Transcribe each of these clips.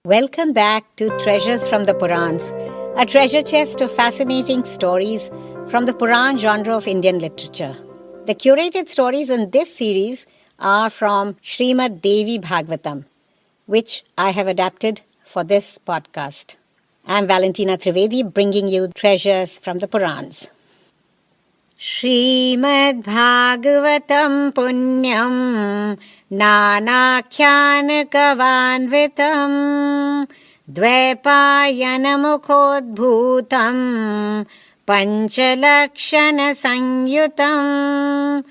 Welcome back to Treasures from the Purans, a treasure chest of fascinating stories from the Puran genre of Indian literature. The curated stories in this series are from Srimad Devi Bhagavatam, which I have adapted for this podcast. I'm Valentina Trivedi, bringing you treasures from the Purans. Srimad Bhagavatam Punyam Nanakhyanakavanvitam Dvaipayanamukhodbhutam Panchalakshana Sanyutam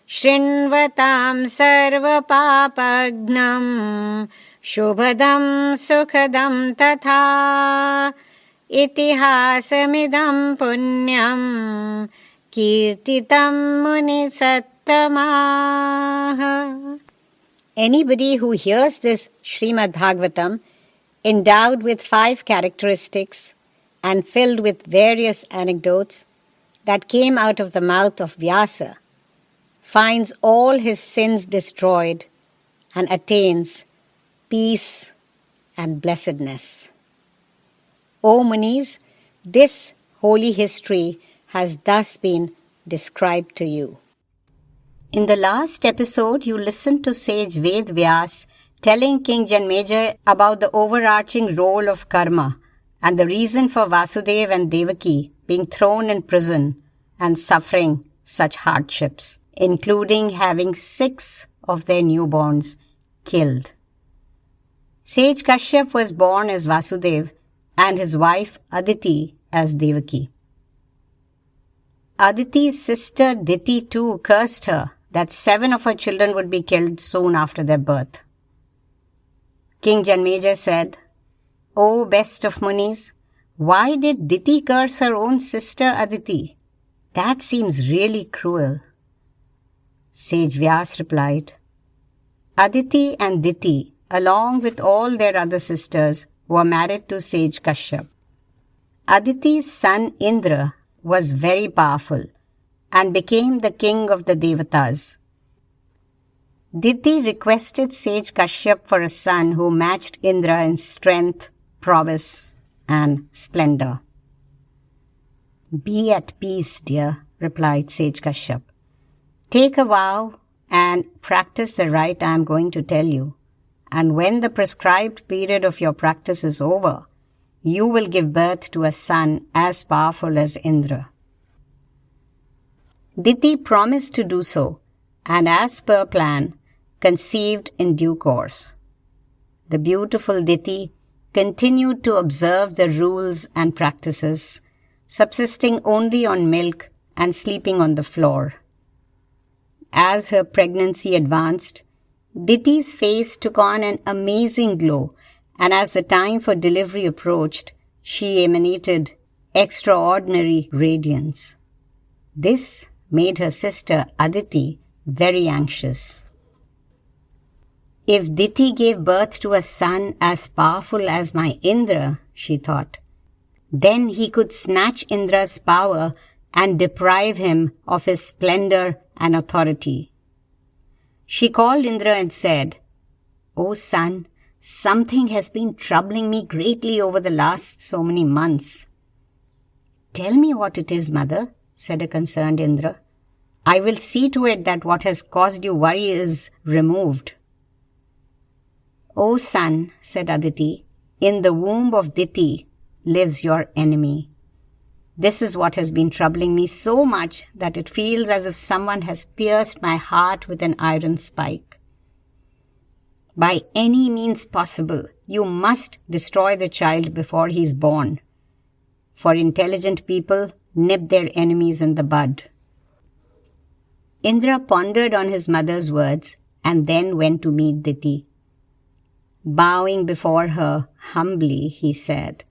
Shrinvatam Sarvapapagnam Shubhadam Sukhadam Tatha Itihasamidam Punyam Kirtitam Muni Sattamaha. Anybody who hears this Srimad Bhagavatam, endowed with 5 characteristics and filled with various anecdotes that came out of the mouth of Vyasa, finds all his sins destroyed and attains peace and blessedness. O Munis, this holy history has thus been described to you. In the last episode, you listened to sage Ved Vyas telling King Janmeja about the overarching role of karma and the reason for Vasudeva and Devaki being thrown in prison and suffering such hardships, including having 6 of their newborns killed. Sage Kashyap was born as Vasudeva and his wife Aditi as Devaki. Aditi's sister Diti too cursed her that 7 of her children would be killed soon after their birth. King Janmeja said, "O best of Munis, why did Diti curse her own sister Aditi? That seems really cruel." Sage Vyas replied, "Aditi and Diti, along with all their other sisters, were married to Sage Kashyap. Aditi's son Indra was very powerful and became the king of the Devatas. Diti requested Sage Kashyap for a son who matched Indra in strength, prowess, and splendor. "Be at peace, dear," replied Sage Kashyap. "Take a vow and practice the rite I am going to tell you, and when the prescribed period of your practice is over, you will give birth to a son as powerful as Indra." Diti promised to do so, and as per plan, conceived in due course. The beautiful Diti continued to observe the rules and practices, subsisting only on milk and sleeping on the floor. As her pregnancy advanced, Diti's face took on an amazing glow, and as the time for delivery approached, she emanated extraordinary radiance. This made her sister Aditi very anxious. "If Diti gave birth to a son as powerful as my Indra," she thought, "then he could snatch Indra's power and deprive him of his splendor and authority." She called Indra and said, "O son, something has been troubling me greatly over the last so many months." "Tell me what it is, mother," said a concerned Indra. "I will see to it that what has caused you worry is removed." "O son," said Aditi, "in the womb of Diti lives your enemy. This is what has been troubling me so much that it feels as if someone has pierced my heart with an iron spike. By any means possible, you must destroy the child before he is born. For intelligent people nip their enemies in the bud." Indra pondered on his mother's words and then went to meet Diti. Bowing before her humbly, he said,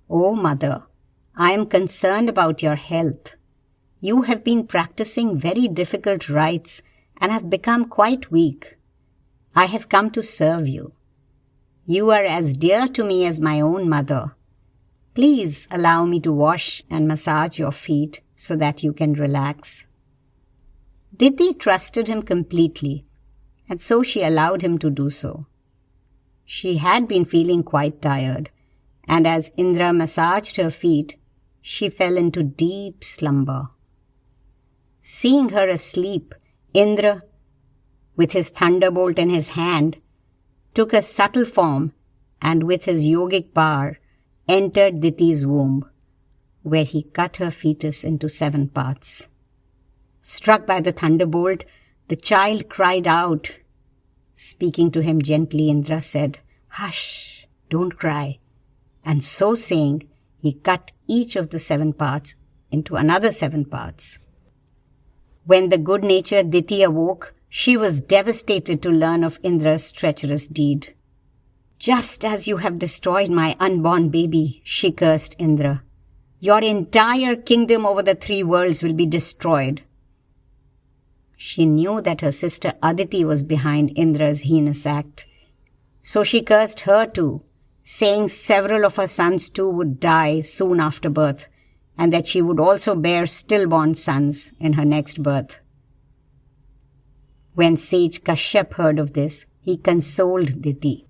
"O mother, I am concerned about your health. You have been practicing very difficult rites and have become quite weak. I have come to serve you. You are as dear to me as my own mother. Please allow me to wash and massage your feet so that you can relax." Diti trusted him completely, and so she allowed him to do so. She had been feeling quite tired, and as Indra massaged her feet, she fell into deep slumber. Seeing her asleep, Indra, with his thunderbolt in his hand, took a subtle form and with his yogic power entered Diti's womb, where he cut her fetus into 7 parts. Struck by the thunderbolt, the child cried out. Speaking to him gently, Indra said, "Hush, don't cry." And so saying, he cut each of the 7 parts into another 7 parts. When the good-natured Diti awoke, she was devastated to learn of Indra's treacherous deed. "Just as you have destroyed my unborn baby," she cursed Indra, "your entire kingdom over the 3 worlds will be destroyed." She knew that her sister Aditi was behind Indra's heinous act, so she cursed her too, saying several of her sons too would die soon after birth, and that she would also bear stillborn sons in her next birth. When sage Kashyap heard of this, he consoled Diti.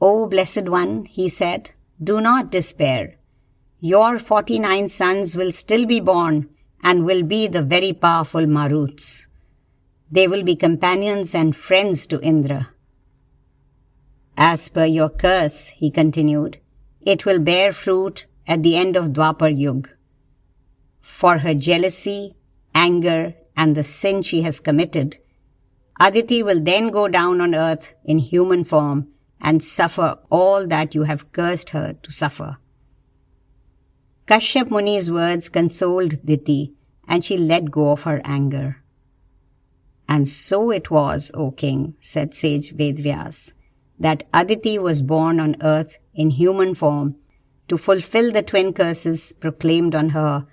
"O blessed one," he said, "do not despair. Your 49 sons will still be born and will be the very powerful Maruts. They will be companions and friends to Indra. As per your curse," he continued, "it will bear fruit at the end of Dwapar Yug. For her jealousy, anger, and the sin she has committed, Aditi will then go down on earth in human form and suffer all that you have cursed her to suffer." Kashyap Muni's words consoled Diti, and she let go of her anger. "And so it was, O king," said sage Vedvyas, "that Aditi was born on earth in human form to fulfill the twin curses proclaimed on her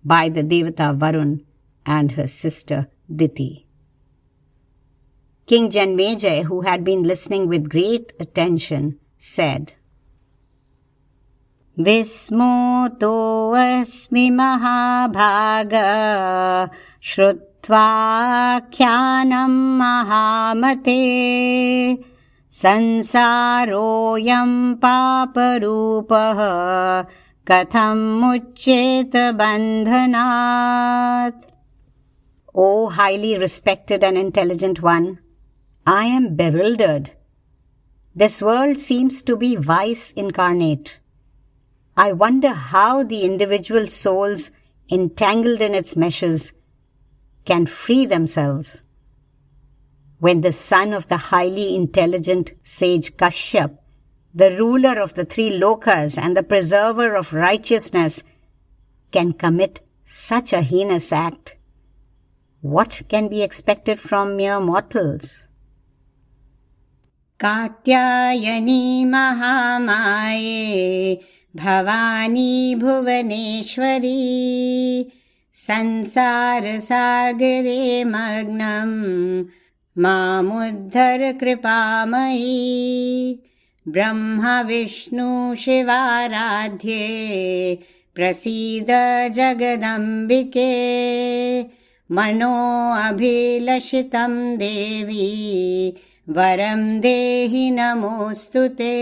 by the Devata Varun and her sister Diti." King Janmejay, who had been listening with great attention, said, "Vismoto asmi mahabhaga Shrutvākhyānam mahamate Sansaroyam paparūpah Katham muccheta bandhanāt." O highly respected and intelligent one, I am bewildered. This world seems to be vice incarnate. I wonder how the individual souls entangled in its meshes can free themselves. When the son of the highly intelligent sage Kashyap, the ruler of the 3 lokas and the preserver of righteousness, can commit such a heinous act, what can be expected from mere mortals? Katyayani Mahamaye Bhavani Bhuvaneshwari Sansara Sagare Magnam Mamuddhar Kripamayi Brahma Vishnu Shivaradhye Prasida Jagadambike Mano Abhilashitam Devi Varam Dehi Namostute.